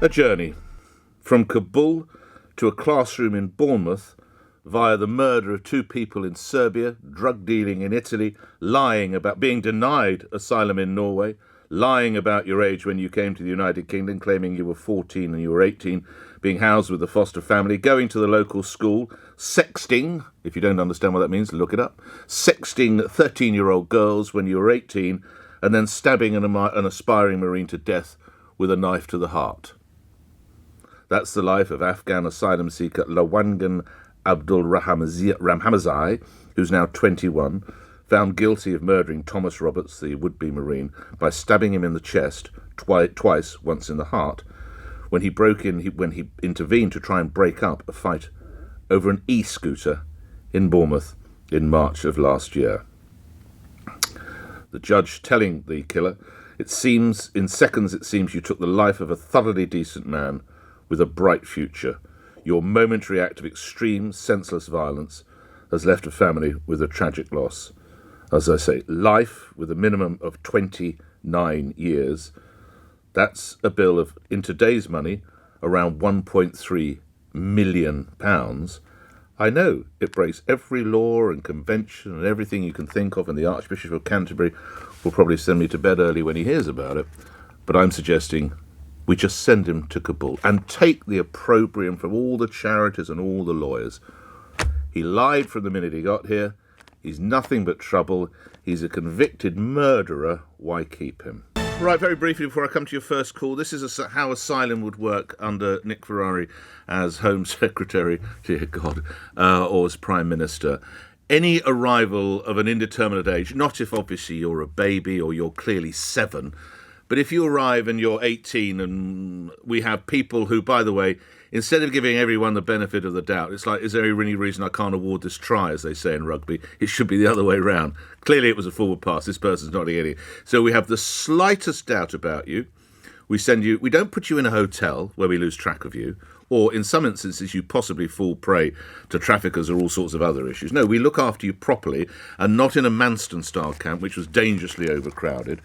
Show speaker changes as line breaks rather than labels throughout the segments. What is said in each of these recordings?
A journey from Kabul to a classroom in Bournemouth via the murder of two people in Serbia, drug dealing in Italy, lying about being denied asylum in Norway, lying about your age when you came to the United Kingdom, claiming you were 14 and you were 18, being housed with a foster family, going to the local school, sexting, if you don't understand what that means, look it up, sexting 13-year-old girls when you were 18, and then stabbing an aspiring Marine to death with a knife to the heart. That's the life of Afghan asylum seeker Lawangan Abdul Ramhamazai, who's now 21, found guilty of murdering Thomas Roberts, the would-be Marine, by stabbing him in the chest twice, once in the heart, when he intervened to try and break up a fight over an e-scooter in Bournemouth in March of last year. The judge telling the killer, in seconds it seems you took the life of a thoroughly decent man with a bright future. Your momentary act of extreme, senseless violence has left a family with a tragic loss. As I say, life with a minimum of 29 years. That's a bill of, in today's money, around £1.3 million. I know it breaks every law and convention and everything you can think of, and the Archbishop of Canterbury will probably send me to bed early when he hears about it, but I'm suggesting we just send him to Kabul and take the opprobrium from all the charities and all the lawyers. He lied from the minute he got here. He's nothing but trouble. He's a convicted murderer. Why keep him? Right, very briefly before I come to your first call, this is how asylum would work under Nick Ferrari as Home Secretary, dear God, or as Prime Minister. Any arrival of an indeterminate age, not if obviously you're a baby or you're clearly 7, but if you arrive and you're 18 and we have people who, by the way, instead of giving everyone the benefit of the doubt, it's like, is there any reason I can't award this try, as they say in rugby? It should be the other way round. Clearly it was a forward pass. This person's not getting it. So we have the slightest doubt about you. We don't put you in a hotel where we lose track of you, or in some instances you possibly fall prey to traffickers or all sorts of other issues. No, we look after you properly and not in a Manston-style camp, which was dangerously overcrowded.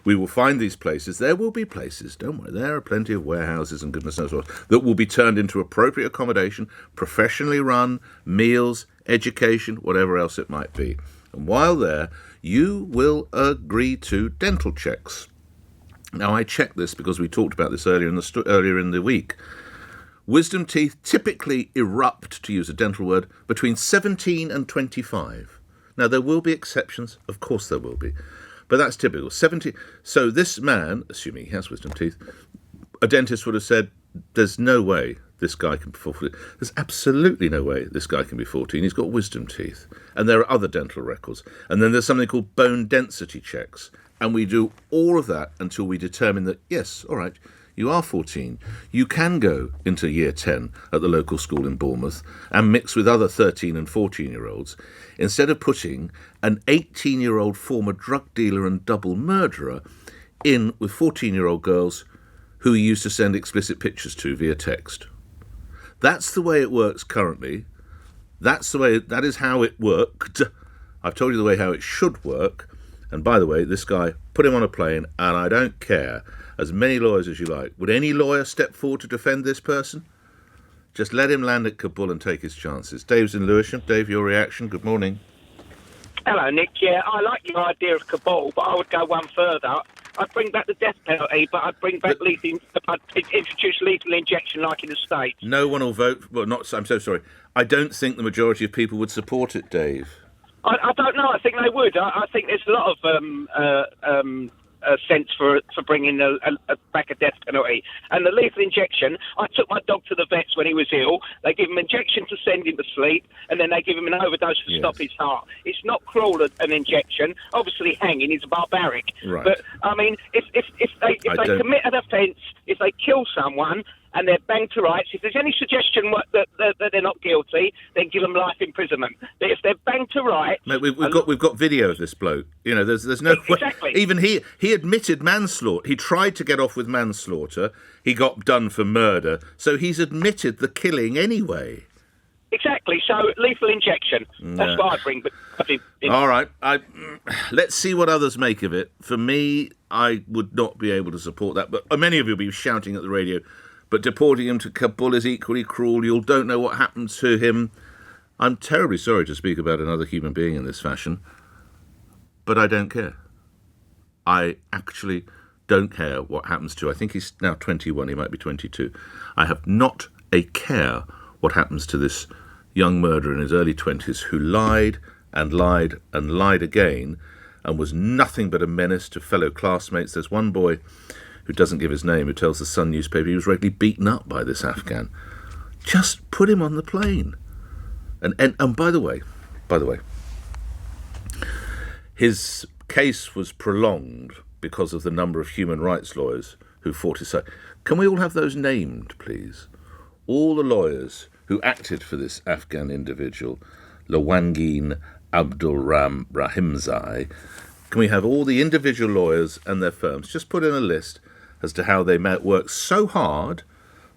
We will find these places. There will be places, don't worry, there are plenty of warehouses and goodness knows what, that will be turned into appropriate accommodation, professionally run, meals, education, whatever else it might be. And while there, you will agree to dental checks. Now, I checked this because we talked about this earlier in the week. Wisdom teeth typically erupt, to use a dental word, between 17 and 25. Now, there will be exceptions. Of course there will be. But that's typical. 70. So this man, assuming he has wisdom teeth, a dentist would have said, there's no way this guy can be 14. There's absolutely no way this guy can be 14. He's got wisdom teeth. And there are other dental records. And then there's something called bone density checks. And we do all of that until we determine that, yes, all right, you are 14. You can go into year 10 at the local school in Bournemouth and mix with other 13 and 14-year-olds instead of putting an 18-year-old former drug dealer and double murderer in with 14-year-old girls who he used to send explicit pictures to via text. That's the way it works currently. That is how it worked. I've told you the way how it should work. And by the way, this guy, put him on a plane, and I don't care. As many lawyers as you like. Would any lawyer step forward to defend this person? Just let him land at Kabul and take his chances. Dave's in Lewisham. Dave, your reaction? Good morning.
Hello, Nick. Yeah, I like your idea of Kabul, but I would go one further. I'd bring back the death penalty, but I'd bring back I'd introduce lethal injection like in the States.
No one will vote. Well, I'm so sorry. I don't think the majority of people would support it, Dave.
I don't know. I think they would. I think there's a lot of sense for bringing back a death penalty. And the lethal injection, I took my dog to the vets when he was ill. They give him an injection to send him to sleep, and then they give him an overdose to stop his heart. It's not cruel, an injection. Obviously, hanging is barbaric.
Right.
But, I mean, if they commit an offence, if they kill someone, and they're banged to rights. If there's any suggestion that they're not guilty, then give them life imprisonment. But if they're banged to rights...
Mate, we've got video of this bloke. You know, there's no...
Exactly.
Even he admitted manslaughter. He tried to get off with manslaughter. He got done for murder. So he's admitted the killing anyway.
Exactly. So lethal injection. That's what I'd bring.
All right. Let's see what others make of it. For me, I would not be able to support that. But many of you will be shouting at the radio, but deporting him to Kabul is equally cruel. You don't know what happened to him. I'm terribly sorry to speak about another human being in this fashion, but I don't care. I actually don't care what happens to. I think he's now 21, he might be 22. I have not a care what happens to this young murderer in his early 20s who lied and lied and lied again and was nothing but a menace to fellow classmates. There's one boy who doesn't give his name, who tells the Sun newspaper he was regularly beaten up by this Afghan. Just put him on the plane. And by the way, his case was prolonged because of the number of human rights lawyers who fought his side. Can we all have those named, please? All the lawyers who acted for this Afghan individual, Lawangin Abdul Rahimzai. Can we have all the individual lawyers and their firms just put in a list as to how they might work so hard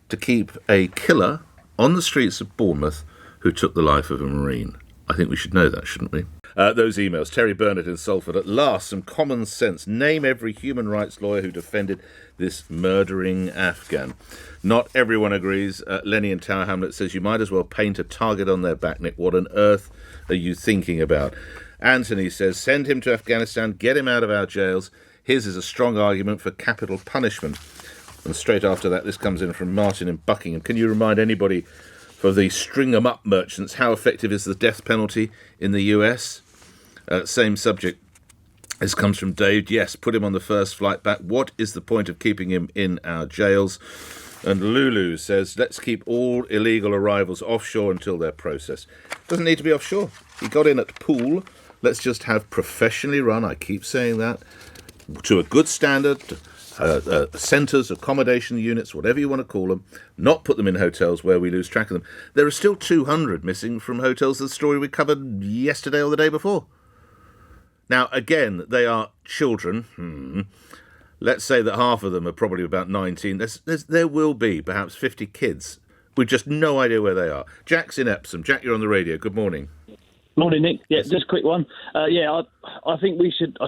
to keep a killer on the streets of Bournemouth who took the life of a Marine? I think we should know that, shouldn't we? Those emails. Terry Burnett in Salford. At last, some common sense. Name every human rights lawyer who defended this murdering Afghan. Not everyone agrees. Lenny in Tower Hamlet says you might as well paint a target on their back, Nick. What on earth are you thinking about? Anthony says send him to Afghanistan, get him out of our jails. His is a strong argument for capital punishment. And straight after that, this comes in from Martin in Buckingham. Can you remind anybody, for the string-em-up merchants, how effective is the death penalty in the US? Same subject. This comes from Dave. Yes, put him on the first flight back. What is the point of keeping him in our jails? And Lulu says, let's keep all illegal arrivals offshore until they're processed. Doesn't need to be offshore. He got in at Poole. Let's just have professionally run, I keep saying that, to a good standard, centres, accommodation units, whatever you want to call them, not put them in hotels where we lose track of them. There are still 200 missing from hotels, the story we covered yesterday or the day before. Now, again, they are children. Let's say that half of them are probably about 19. There will be perhaps 50 kids. We've just no idea where they are. Jack's in Epsom. Jack, you're on the radio. Good morning.
Morning, Nick. Yeah, just a quick one. I think we should. I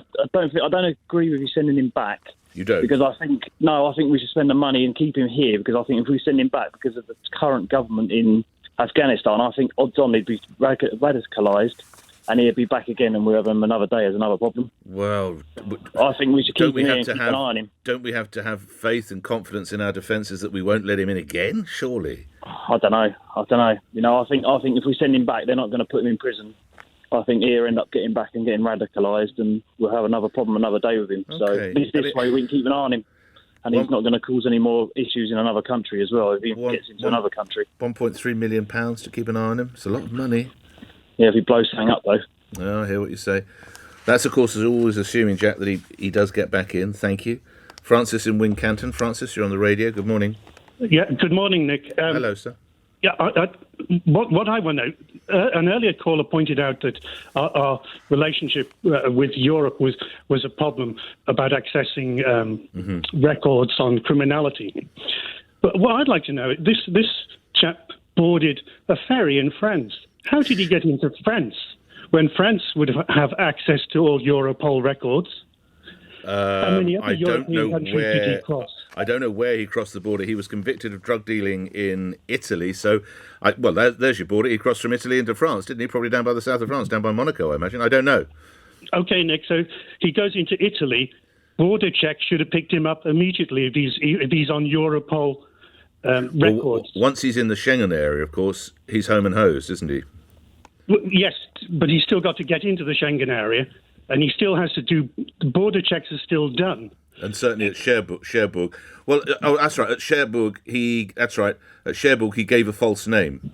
don't agree with you sending him back.
You don't?
Because I think we should spend the money and keep him here, because I think if we send him back because of the current government in Afghanistan, I think odds on he'd be radicalised and he'd be back again and we'll have him another day as another problem.
Well,
I think we should keep him here and keep an eye on him.
Don't we have to have faith and confidence in our defences that we won't let him in again, surely?
I don't know. You know, I think if we send him back, they're not going to put him in prison. I think he'll end up getting back and getting radicalised, and we'll have another problem another day with him. Okay. So this way we can keep an eye on him, and he's not going to cause any more issues in another country as well if he gets into another country.
£1.3 million to keep an eye on him. It's a lot of money.
Yeah, if he blows something up, though.
Oh, I hear what you say. That's, of course, is always assuming, Jack, that he does get back in. Thank you. Francis in Wincanton. Francis, you're on the radio. Good morning.
Yeah, good morning, Nick.
Hello, sir.
Yeah, what I want to know, an earlier caller pointed out that our relationship with Europe was a problem about accessing records on criminality. But what I'd like to know, this chap boarded a ferry in France. How did he get into France when France would have access to all Europol records? How many other European countries did he cross?
I don't know where he crossed the border. He was convicted of drug dealing in Italy. So, there's your border. He crossed from Italy into France, didn't he? Probably down by the south of France, down by Monaco, I imagine. I don't know.
Okay, Nick. So he goes into Italy. Border check should have picked him up immediately if he's on Europol records.
Well, once he's in the Schengen area, of course, he's home and hosed, isn't he?
Well, yes, but he's still got to get into the Schengen area, and he still has to do. The border checks are still done. And
certainly at Cherbourg. Well, that's right. At Cherbourg, he gave a false name.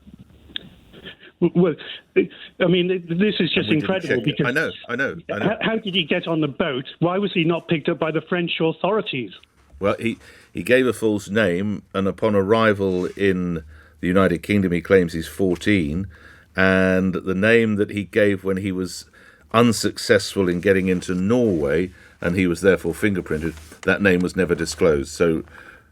Well, I mean, this is just incredible because
I know.
How did he get on the boat? Why was he not picked up by the French authorities?
Well, he gave a false name, and upon arrival in the United Kingdom, he claims he's 14, and the name that he gave when he was unsuccessful in getting into Norway, and he was therefore fingerprinted, that name was never disclosed. So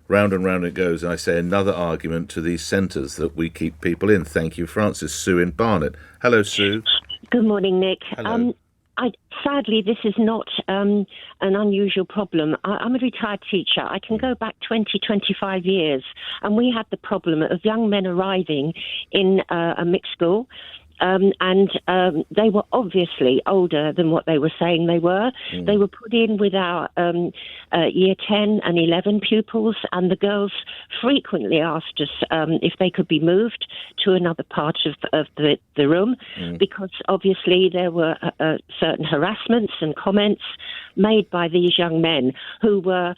round and round it goes, and I say another argument to these centres that we keep people in. Thank you, Francis. Sue in Barnet. Hello, Sue.
Good morning, Nick.
Hello.
Sadly, this is not an unusual problem. I'm a retired teacher. I can go back 20, 25 years, and we had the problem of young men arriving in a mixed school. And they were obviously older than what they were saying they were. They were put in with our year 10 and 11 pupils, and the girls frequently asked us if they could be moved to another part of the room, because obviously there were certain harassments and comments made by these young men who were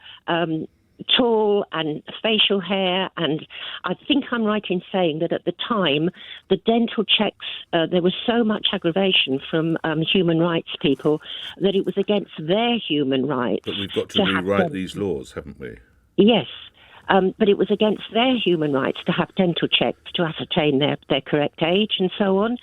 tall and facial hair, and I think I'm right in saying that at the time the dental checks, there was so much aggravation from human rights people that it was against their human rights.
But we've got to rewrite these laws, haven't we?
Yes. But it was against their human rights to have dental checks to ascertain their correct age and so on.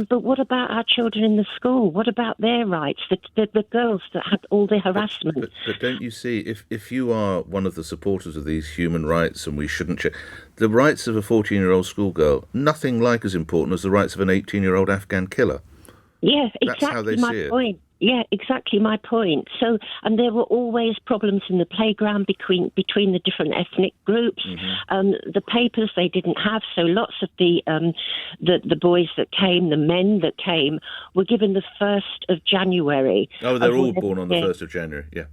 But what about our children in the school? What about their rights? The girls that had all the harassment.
But don't you see, if you are one of the supporters of these human rights, and we shouldn't check, the rights of a 14-year-old schoolgirl, nothing like as important as the rights of an 18-year-old Afghan killer.
Yeah, exactly.
That's how they
my
see it.
point. Yeah, exactly my point. So, and there were always problems in the playground between the different ethnic groups. The papers they didn't have, so lots of the boys that came, the men that came, were given the 1st of January.
Oh, they're all born on the 1st of January. Yeah,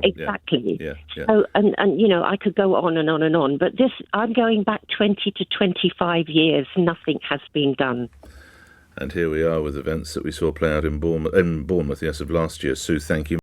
exactly.
Yeah.
So, and I could go on and on and on, but this, I'm going back 20 to 25 years. Nothing has been done.
And here we are with events that we saw play out in Bournemouth, yes, of last year. Sue, thank you.